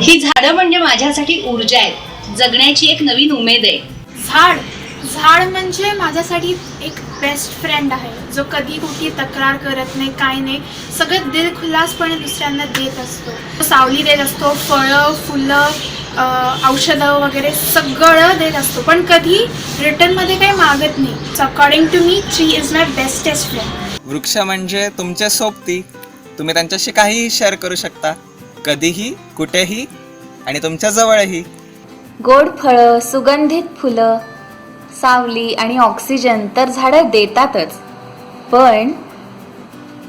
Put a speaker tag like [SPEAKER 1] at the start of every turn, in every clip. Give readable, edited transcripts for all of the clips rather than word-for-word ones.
[SPEAKER 1] ही झाडं म्हणजे माझ्यासाठी ऊर्जा आहेत, जगण्याची एक नवीन उमेद आहे.
[SPEAKER 2] झाड म्हणजे माझ्यासाठी एक बेस्ट फ्रेंड आहे, जो कधी कुठे तक्रार करत नाही, काय नाही, सगळं दिलखुलासपणे दुसऱ्यांना देत असतो. सावली देत असतो, फळं फुलं औषधं वगैरे सगळं देत असतो, पण कधी रिटर्नमध्ये काही मागत नाही. So according to me tree is my bestest friend.
[SPEAKER 3] वृक्ष म्हणजे तुमच्या सोबती, तुम्ही त्यांच्याशी काहीही शेअर करू शकता, कधीही कुठेही आणि तुमच्या जवळही.
[SPEAKER 4] गोड फळं, सुगंधित फुलं, सावली आणि ऑक्सिजन तर झाडं देतातच, पण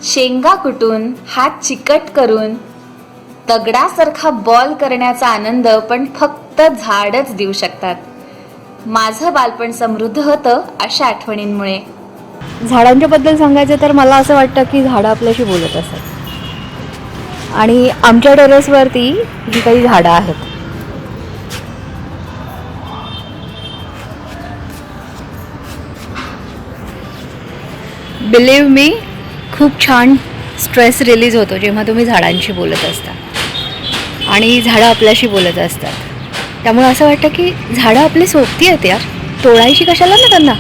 [SPEAKER 4] शेंगा कुटून हात चिकट करून दगडासारखा बॉल करण्याचा आनंद पण फक्त झाडच देऊ शकतात. माझं बालपण समृद्ध होतं अशा आठवणींमुळे.
[SPEAKER 5] झाडांच्याबद्दल सांगायचं तर मला असं वाटतं की झाडं आपल्याशी बोलत असतात आणि आमच्या टेरेसवरती जी काही झाडं आहेत बिलीव्ह मी, खूप छान स्ट्रेस रिलीज होतो जेव्हा तुम्ही झाडांशी बोलत असता आणि झाडं आपल्याशी बोलत असतात. त्यामुळे असं वाटतं की झाडं आपली सोबती आहेत यार, तोडायची कशाला ना त्यांना.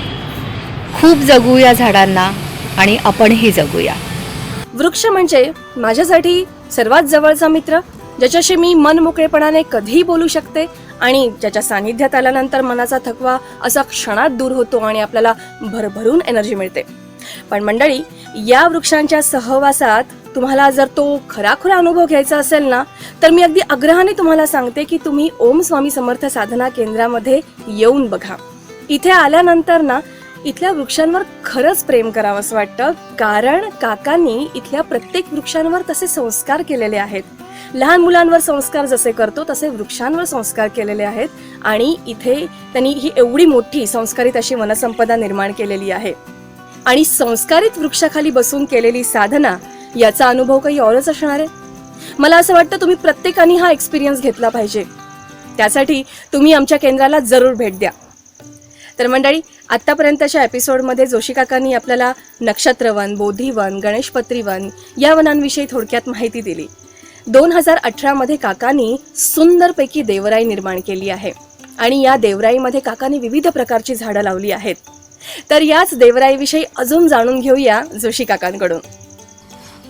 [SPEAKER 5] खूप जगूया झाडांना आणि आपणही जगूया.
[SPEAKER 6] वृक्ष म्हणजे माझ्यासाठी सर्वात जवळचा मित्र, ज्याच्याशी मी मनमोकळेपणाने कधीही बोलू शकते आणि ज्याच्या सानिध्यात आल्यानंतर मनाचा थकवा असा क्षणात दूर होतो आणि आपल्याला भरभरून एनर्जी मिळते. पण मंडळी, या वृक्षांच्या सहवासात तुम्हाला जर तो खराखुरा अनुभव घ्यायचा असेल ना, तर मी अगदी आग्रहाने तुम्हाला सांगते की तुम्ही ओम स्वामी समर्थ साधना केंद्रामध्ये येऊन बघा. इथे आल्यानंतर ना इथल्या वृक्षांवर खरंच प्रेम करावं असं वाटतं, कारण काकांनी इथल्या प्रत्येक वृक्षांवर तसे संस्कार केलेले आहेत. लहान मुलांवर संस्कार जसे करतो तसे वृक्षांवर संस्कार केलेले आहेत आणि इथे त्यांनी ही एवढी मोठी संस्कारित अशी वनसंपदा निर्माण केलेली आहे. आणि संस्कारित वृक्षाखाली बसून केलेली साधना याचा अनुभव काही औरच असणार आहे. मला असं वाटतं तुम्ही प्रत्येकाने हा एक्सपिरियन्स घेतला पाहिजे. त्यासाठी तुम्ही आमच्या केंद्राला जरूर भेट द्या. तर मंडळी, आत्तापर्यंतच्या एपिसोडमध्ये जोशी काकांनी आपल्याला नक्षत्रवन, बोधिवन, गणेशपत्रीवन या वनांविषयी थोडक्यात माहिती दिली. 2018 काकांनी सुंदरपैकी देवराई निर्माण केली आहे आणि या देवराईमध्ये काकांनी विविध प्रकारची झाडं लावली आहेत. तर याच देवराईविषयी अजून जाणून घेऊया जोशी काकांकडून.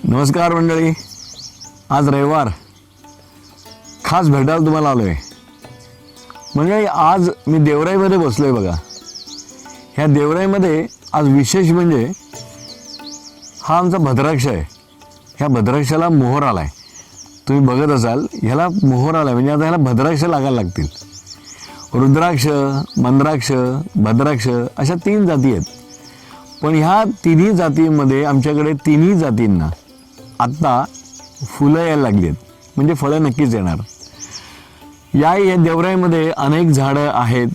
[SPEAKER 7] नमस्कार मंडळी, आज रविवार, खास भेटायला तुम्हाला आलोय. मंडळी, आज मी देवराईमध्ये बसलोय बघा. ह्या देवराईमध्ये आज विशेष म्हणजे हा आमचा भद्राक्ष आहे. ह्या भद्राक्षाला मोहर आलाय. तुम्ही बघत असाल ह्याला मोहर आलाय म्हणजे आता ह्याला भद्राक्ष लागायला लागतील. रुद्राक्ष, मंद्राक्ष, भद्राक्ष अशा 3 जाती आहेत. पण ह्या तिन्ही जातींमध्ये आमच्याकडे तिन्ही जातींना आत्ता फुलं यायला लागली आहेत, म्हणजे फळं नक्कीच येणार. या देवराईमध्ये अनेक झाडं आहेत.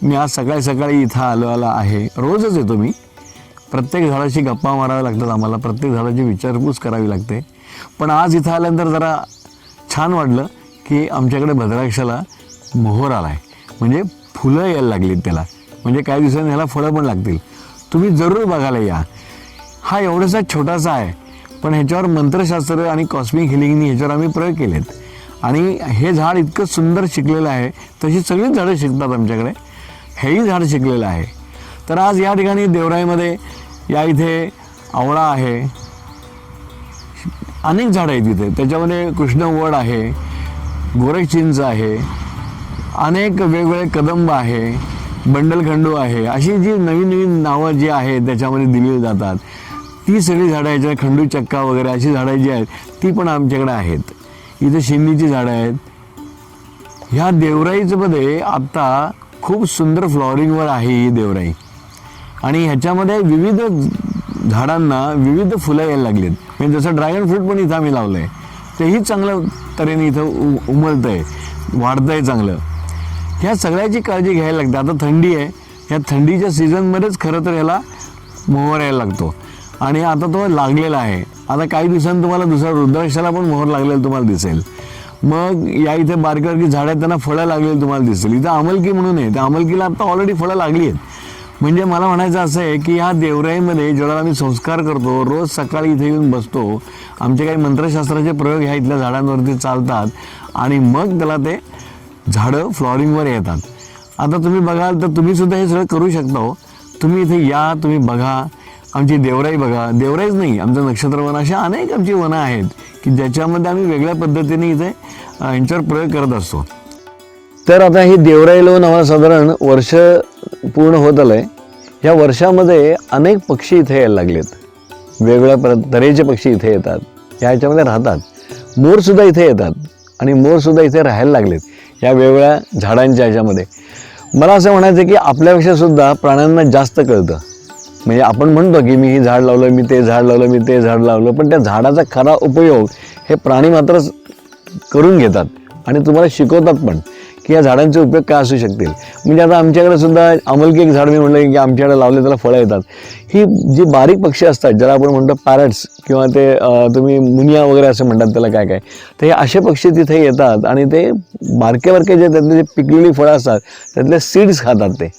[SPEAKER 7] मी आज सकाळी इथं आलो आहे. रोजच येतो मी. प्रत्येक झाडाशी गप्पा माराव्या लागतात आम्हाला, प्रत्येक झाडाची विचारपूस करावी लागते. पण आज इथं आल्यानंतर जरा छान वाटलं की आमच्याकडे भद्राक्षाला मोहर आला आहे, म्हणजे फुलं यायला लागलीत त्याला, म्हणजे काही दिवसांनी ह्याला फळं पण लागतील. तुम्ही जरूर बघायला या. हा एवढासा छोटासा आहे, पण ह्याच्यावर मंत्रशास्त्र आणि कॉस्मिक हिलिंगनी ह्याच्यावर आम्ही प्रयोग केलेत. आणि हे झाड इतकं सुंदर शिकलेलं आहे. तशी सगळीच झाडं शिकतात आमच्याकडे, हेही झाड शिकलेलं आहे. तर आज या ठिकाणी देवराईमध्ये या इथे आवळा आहे, अनेक झाडं आहेत इथे. त्याच्यामध्ये कृष्णवड आहे, गोरखचिंच आहे, अनेक वेगवेगळे कदंब आहे, बंडलखंडू आहे. अशी जी नवीन नावं जी आहेत त्याच्यामध्ये दिली जातात ती सगळी झाडं, ह्याच्या खंडू चक्का वगैरे अशी झाडं जी आहेत ती पण आमच्याकडे आहेत. इथे शिंदीची झाडं आहेत. ह्या देवराईमध्ये आत्ता खूप सुंदर फ्लॉवरिंगवर आहे ही देवराई. आणि ह्याच्यामध्ये विविध झाडांना विविध फुलं यायला लागलीत. म्हणजे जसं ड्रॅगन फ्रूट पण इथं आम्ही लावलं आहे, तेही चांगलं तऱ्हेने इथं उमलतं आहे, वाढतं आहे चांगलं. ह्या सगळ्याची काळजी घ्यायला लागते. आता थंडी आहे, ह्या थंडीच्या सीझनमध्येच खरं तर ह्याला मोहर यायला लागतो आणि आता तो लागलेला आहे. आता काही दिवसांनी तुम्हाला दुसऱ्या रुद्राक्षाला पण मोहर लागलेलं तुम्हाला दिसेल. मग या इथे बारकावरची झाडं आहेत त्यांना फळं लागलेली तुम्हाला दिसेल. इथं आमलकी म्हणून आहे, त्या आमलकीला आता ऑलरेडी फळं लागली आहेत. म्हणजे मला म्हणायचं असं आहे की ह्या देवराईमध्ये जेव्हा आम्ही संस्कार करतो, रोज सकाळी इथे येऊन बसतो, आमचे काही मंत्रशास्त्राचे प्रयोग ह्या इथल्या झाडांवरती चालतात आणि मग त्याला ते झाडं फ्लॉवरिंगवर येतात. आता तुम्ही बघाल तर तुम्ही सुद्धा हे सगळं करू शकता हो. तुम्ही इथे या, तुम्ही बघा, आमची देवराई बघा. देवराईच नाही, आमचं नक्षत्रवन, अशा अनेक आमची वनं आहेत की ज्याच्यामध्ये आम्ही वेगळ्या पद्धतीने इथे यांच्यावर प्रयोग करत असतो. तर आता ही देवराई लावून आम्हाला साधारण वर्ष पूर्ण होत आलं आहे. ह्या वर्षामध्ये अनेक पक्षी इथे यायला लागलेत. वेगवेगळ्या तऱ्हेचे पक्षी इथे येतात, ह्याच्यामध्ये राहतात. मोरसुद्धा इथे येतात आणि मोरसुद्धा इथे राहायला लागलेत ह्या वेगवेगळ्या झाडांच्या ह्याच्यामध्ये. मला असं म्हणायचं की आपल्यापेक्षा सुद्धा प्राण्यांना जास्त कळतं. म्हणजे आपण म्हणतो की मी हे झाड लावलं, मी ते झाड लावलं, मी ते झाड लावलं, पण त्या झाडाचा खरा उपयोग हे प्राणी मात्र करून घेतात आणि तुम्हाला शिकवतात पण की या झाडांचे उपयोग काय असू शकतील. म्हणजे आता आमच्याकडे सुद्धा आमलकी एक झाड मी म्हटलं की आमच्याकडे लावले त्याला फळं येतात. ही जी बारीक पक्षी असतात ज्याला आपण म्हणतो पॅरट्स किंवा ते तुम्ही मुनिया वगैरे असं म्हणतात त्याला काय काय, तर हे असे पक्षी तिथे येतात आणि ते बारके बारके जे त्यातले जे पिकलेली फळं असतात त्यातले सीड्स खातात ते,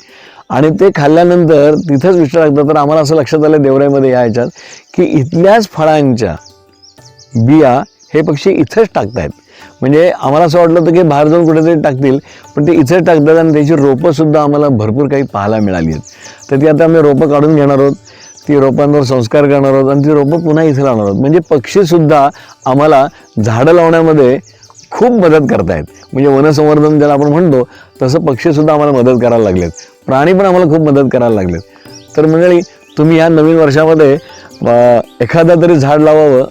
[SPEAKER 7] आणि ते खाल्ल्यानंतर तिथंच विचार लागतं. तर आम्हाला असं लक्षात आलं देवराईमध्ये या ह्याच्यात की इथल्याच फळांच्या बिया हे पक्षी इथंच टाकतायत. म्हणजे आम्हाला असं वाटलं होतं की बाहेर जाऊन कुठेतरी टाकतील, पण ते इथेच टाकतात आणि त्याची रोपंसुद्धा आम्हाला भरपूर काही पाहायला मिळाली आहेत. तर ती आता आम्ही रोपं काढून घेणार आहोत, ती रोपांवर संस्कार करणार आहोत आणि ती रोपं पुन्हा इथे लावणार आहोत. म्हणजे पक्षीसुद्धा आम्हाला झाडं लावण्यामध्ये खूप मदत करतायत. म्हणजे वनसंवर्धन ज्याला आपण म्हणतो तसं पक्षीसुद्धा आम्हाला मदत करायला लागलेत, प्राणी पण आम्हाला खूप मदत करायला लागलेत. तर मंडळी, तुम्ही ह्या नवीन वर्षामध्ये एखादा तरी झाड लावावं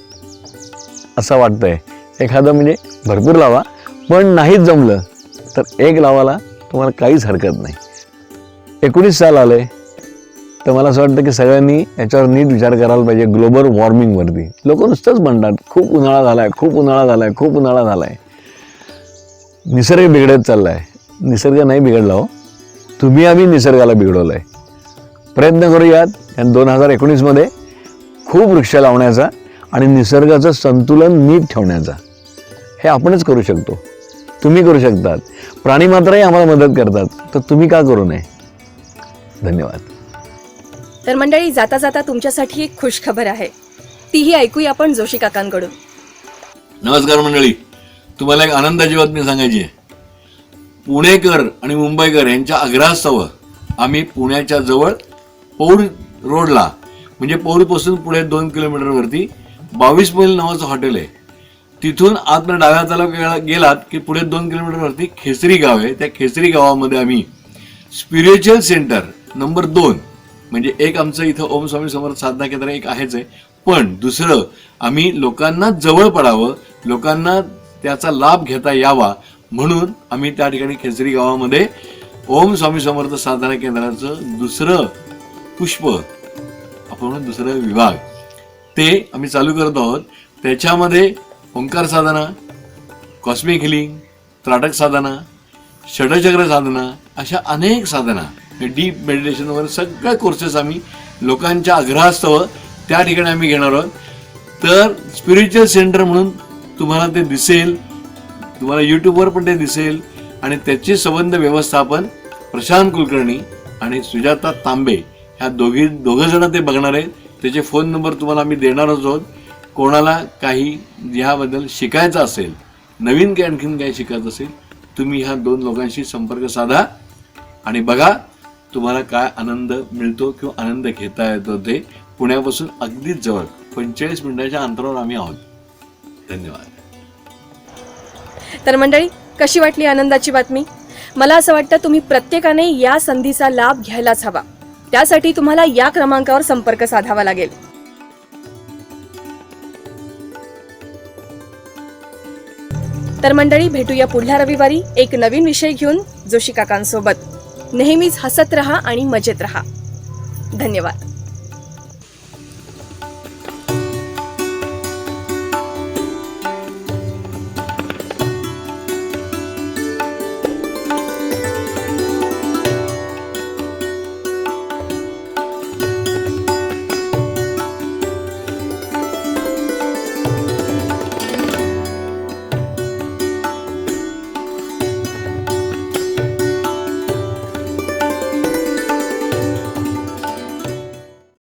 [SPEAKER 7] असं वाटतंय. एखादं म्हणजे भरपूर लावा, पण नाहीच जमलं तर एक लावायला तुम्हाला काहीच हरकत नाही. 19 साल आले तर मला असं वाटतं की सगळ्यांनी याच्यावर नीट विचार करायला पाहिजे. ग्लोबल वॉर्मिंगवरती लोक नुसतंच म्हणतात खूप उन्हाळा झाला आहे, खूप उन्हाळा झाला आहे, खूप उन्हाळा झाला आहे. निसर्ग बिघडत चालला आहे. निसर्ग नाही बिघडला हो, तुम्ही आम्ही निसर्गाला बिघडवलं आहे. प्रयत्न करूयात या 2019मध्ये खूप वृक्ष लावण्याचा आणि निसर्गाचं संतुलन नीट ठेवण्याचा. हे आपणच करू शकतो, तुम्ही करू शकतात. प्राणी मात्रही आम्हाला मदत करतात, तर तुम्ही का करू नये. धन्यवाद.
[SPEAKER 6] तर मंडळी, जाता जाता तुमच्यासाठी एक खुश खबर आहे, तीही ऐकूया आपण जोशी काकांकडून.
[SPEAKER 8] नमस्कार मंडळी, तुम्हाला एक आनंदाची बातमी सांगायची आहे. पुणेकर आणि मुंबईकर यांच्या आग्रहास्तव आम्ही पुण्याच्या जवळ पौड रोडला, म्हणजे पौडपासून पुढे 2 किलोमीटरवरती 22 मैल नावाचं हॉटेल आहे. तिथून आतमध्ये डाव्या हाताला गेलात की पुढे 2 किलोमीटरवरती खेसरी गाव आहे. त्या खेसरी गावामध्ये आम्ही स्पिरिच्युअल सेंटर नंबर 2, म्हणजे एक आमचं इथं ओम स्वामी समर्थ साधना केंद्र एक आहेच आहे, पण दुसरं आम्ही लोकांना जवळ पडावं, लोकांना त्याचा लाभ घेता यावा म्हणून आम्ही त्या ठिकाणी खेसरी गावामध्ये ओम स्वामी समर्थ साधना केंद्राचं दुसरं पुष्प, आपण दुसरं विभाग ते आम्ही चालू करत आहोत. त्याच्यामध्ये ओंकार साधना, कॉस्मिक हिलिंग, त्राटक साधना, षडचक्र साधना, अशा अनेक साधना, डीप मेडिटेशन वगैरे सगळे कोर्सेस आम्ही लोकांच्या आग्रहास्तव त्या ठिकाणी आम्ही घेणार आहोत. तर स्पिरिच्युअल सेंटर म्हणून तुम्हाला ते दिसेल, तुम्हाला यूट्यूबवर पण ते दिसेल आणि त्याचे संबंध व्यवस्थापन प्रशांत कुलकर्णी आणि सुजाता तांबे ह्या दोघं जण ते बघणार आहेत. त्याचे फोन नंबर तुम्हाला आम्ही देणारच आहोत. कोणाला काही ह्याबद्दल शिकायचं असेल, नवीन काही आणखीन काही शिकायचं असेल, तुम्ही ह्या 2 लोकांशी संपर्क साधा आणि बघा तुम्हाला काय आनंद मिळतो किंवा आनंद घेता येतो. ते पुण्यापासून अगदीच जवळ 45 मिनिटाच्या अंतरावर आम्ही आहोत. धन्यवाद.
[SPEAKER 6] तर मंडळी, कशी वाटली आनंदाची बातमी? मला असं वाटतं तुम्ही प्रत्येकाने या संधीचा लाभ घ्यायलाच हवा. त्यासाठी तुम्हाला या क्रमांकावर संपर्क साधावा लागेल. तर मंडळी, भेटूया पुढल्या रविवारी एक नवीन विषय घेऊन जोशी काकांसोबत. नेहमीच हसत रहा आणि मजेत रहा. धन्यवाद.